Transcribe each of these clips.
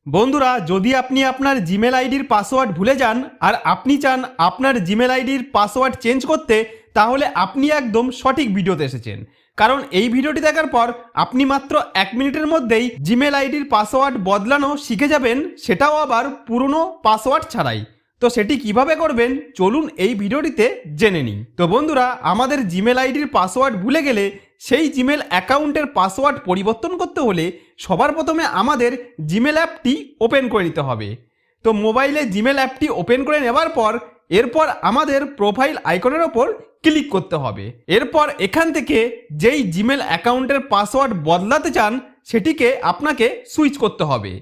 বন্ধুরা, যদি আপনি আপনার জিমেল আইডির পাসওয়ার্ড ভুলে যান আর আপনি চান আপনার জিমেল আইডির পাসওয়ার্ড চেঞ্জ করতে, তাহলে আপনি একদম সঠিক ভিডিওতে এসেছেন। কারণ এই ভিডিওটি দেখার পর আপনি মাত্র 1 মিনিটের মধ্যেই জিমেল আইডির পাসওয়ার্ড বদলানো শিখে যাবেন, সেটাও আবার পুরনো পাসওয়ার্ড ছাড়াই। তো সেটি কিভাবে করবেন চলুন এই ভিডিওটিতে জেনে নিই। তো বন্ধুরা, আমাদের জিমেল আইডির পাসওয়ার্ড ভুলে গেলে সেই জিমেল অ্যাকাউন্টের পাসওয়ার্ড পরিবর্তন করতে হলে সবার প্রথমে আমাদের জিমেল অ্যাপটি ওপেন করে নিতে হবে। তো মোবাইলে জিমেল অ্যাপটি ওপেন করে নেওয়ার পর এরপর আমাদের প্রোফাইল আইকনের ওপর ক্লিক করতে হবে। এরপর এখান থেকে যেই জিমেল অ্যাকাউন্টের পাসওয়ার্ড বদলাতে চান সেটিকে আপনাকে সুইচ করতে হবে।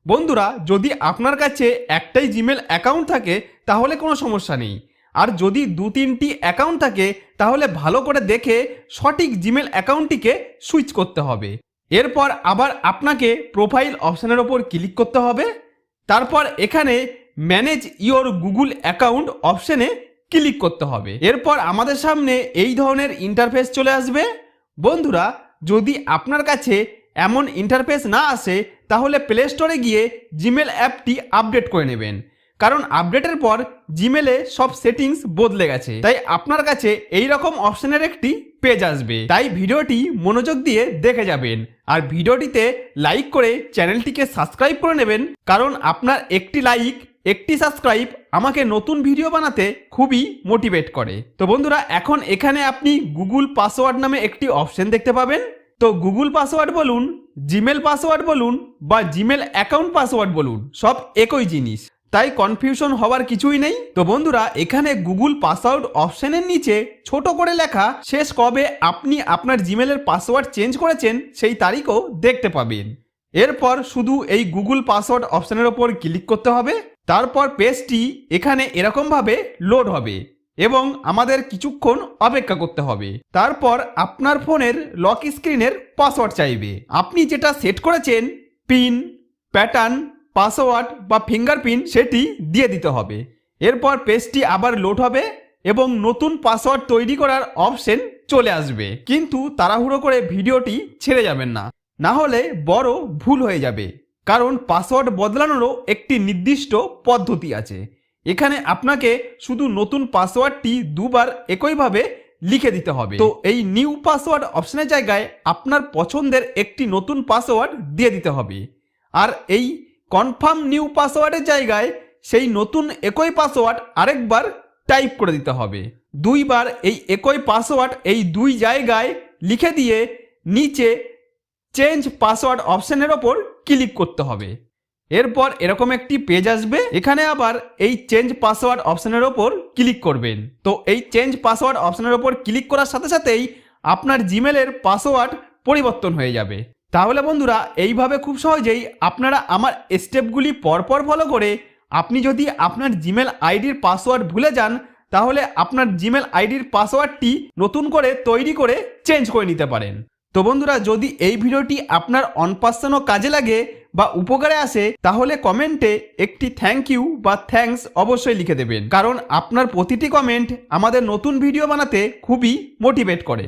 বন্ধুরা, যদি আপনার কাছে একটাই জিমেল অ্যাকাউন্ট থাকে তাহলে কোনো সমস্যা নেই, আর যদি 2-3টি অ্যাকাউন্ট থাকে তাহলে ভালো করে দেখে সঠিক জিমেল অ্যাকাউন্টটিকে সুইচ করতে হবে। এরপর আবার আপনাকে প্রোফাইল অপশানের ওপর ক্লিক করতে হবে। তারপর এখানে ম্যানেজ ইওর গুগল অ্যাকাউন্ট অপশানে ক্লিক করতে হবে। এরপর আমাদের সামনে এই ধরনের ইন্টারফেস চলে আসবে। বন্ধুরা, যদি আপনার কাছে এমন ইন্টারফেস না আসে তাহলে প্লে স্টোরে গিয়ে জিমেল অ্যাপটি আপডেট করে নেবেন, কারণ আপডেটের পর জিমেলে সব সেটিংস বদলে গেছে। তাই আপনার কাছে এই রকম অপশনের একটি পেজ আসবে, তাই ভিডিওটি মনোযোগ দিয়ে দেখে যাবেন আর ভিডিওটিতে লাইক করে চ্যানেলটিকে সাবস্ক্রাইব করে নেবেন, কারণ আপনার একটি লাইক একটি সাবস্ক্রাইব আমাকে নতুন ভিডিও বানাতে খুবই মোটিভেট করে। তো বন্ধুরা, এখন এখানে আপনি গুগল পাসওয়ার্ড নামে একটি অপশন দেখতে পাবেন। তো গুগল পাসওয়ার্ড বলুন, জিমেল পাসওয়ার্ড বলুন বা জিমেল অ্যাকাউন্ট পাসওয়ার্ড বলুন, সব একই জিনিস, তাই কনফিউশন হওয়ার কিছুই নেই। তো বন্ধুরা, এখানে গুগল পাসওয়ার্ড অপশনের নিচে ছোট করে লেখা শেষ কবে আপনি আপনার জিমেলের পাসওয়ার্ড চেঞ্জ করেছেন সেই তারিখও দেখতে পাবেন। এরপর শুধু এই গুগল পাসওয়ার্ড অপশনের ওপর ক্লিক করতে হবে। তারপর পেজটি এখানে এরকমভাবে লোড হবে এবং আমাদের কিছুক্ষণ অপেক্ষা করতে হবে। তারপর আপনার ফোনের লক স্ক্রিনের পাসওয়ার্ড চাইবে। আপনি যেটা সেট করেছেন, পিন, প্যাটার্ন, পাসওয়ার্ড বা ফিঙ্গারপ্রিন্ট, সেটি দিয়ে দিতে হবে। এরপর পেজটি আবার লোড হবে এবং নতুন পাসওয়ার্ড তৈরি করার অপশন চলে আসবে। কিন্তু তাড়াহুড়ো করে ভিডিওটি ছেড়ে যাবেন না, না হলে বড় ভুল হয়ে যাবে, কারণ পাসওয়ার্ড বদলানোরও একটি নির্দিষ্ট পদ্ধতি আছে। এখানে আপনাকে শুধু নতুন পাসওয়ার্ডটি দুবার একইভাবে লিখে দিতে হবে। তো এই নিউ পাসওয়ার্ড অপশনের জায়গায় আপনার পছন্দের একটি নতুন পাসওয়ার্ড দিয়ে দিতে হবে, আর এই কনফার্ম নিউ পাসওয়ার্ডের জায়গায় সেই নতুন একই পাসওয়ার্ড আরেকবার টাইপ করে দিতে হবে। দুইবার এই একই পাসওয়ার্ড এই দুই জায়গায় লিখে দিয়ে নিচে চেঞ্জ পাসওয়ার্ড অপশনের ওপর ক্লিক করতে হবে। এরপর এরকম একটি পেজ আসবে, এখানে আবার এই চেঞ্জ পাসওয়ার্ড অপশনের ওপর ক্লিক করবেন। তো এই চেঞ্জ পাসওয়ার্ড অপশনের ওপর ক্লিক করার সাথে সাথেই আপনার জিমেলের পাসওয়ার্ড পরিবর্তন হয়ে যাবে। তাহলে বন্ধুরা, এইভাবে খুব সহজেই আপনারা আমার স্টেপগুলি পরপর ফলো করে আপনি যদি আপনার জিমেল আইডির পাসওয়ার্ড ভুলে যান তাহলে আপনার জিমেল আইডির পাসওয়ার্ডটি নতুন করে তৈরি করে চেঞ্জ করে নিতে পারেন। তো বন্ধুরা, যদি এই ভিডিওটি আপনার অনপার্সনও কাজে লাগে বা উপকারে আসে তাহলে কমেন্টে একটি থ্যাংক ইউ বা থ্যাঙ্কস অবশ্যই লিখে দেবেন, কারণ আপনার প্রতিটি কমেন্ট আমাদের নতুন ভিডিও বানাতে খুবই মোটিভেট করে।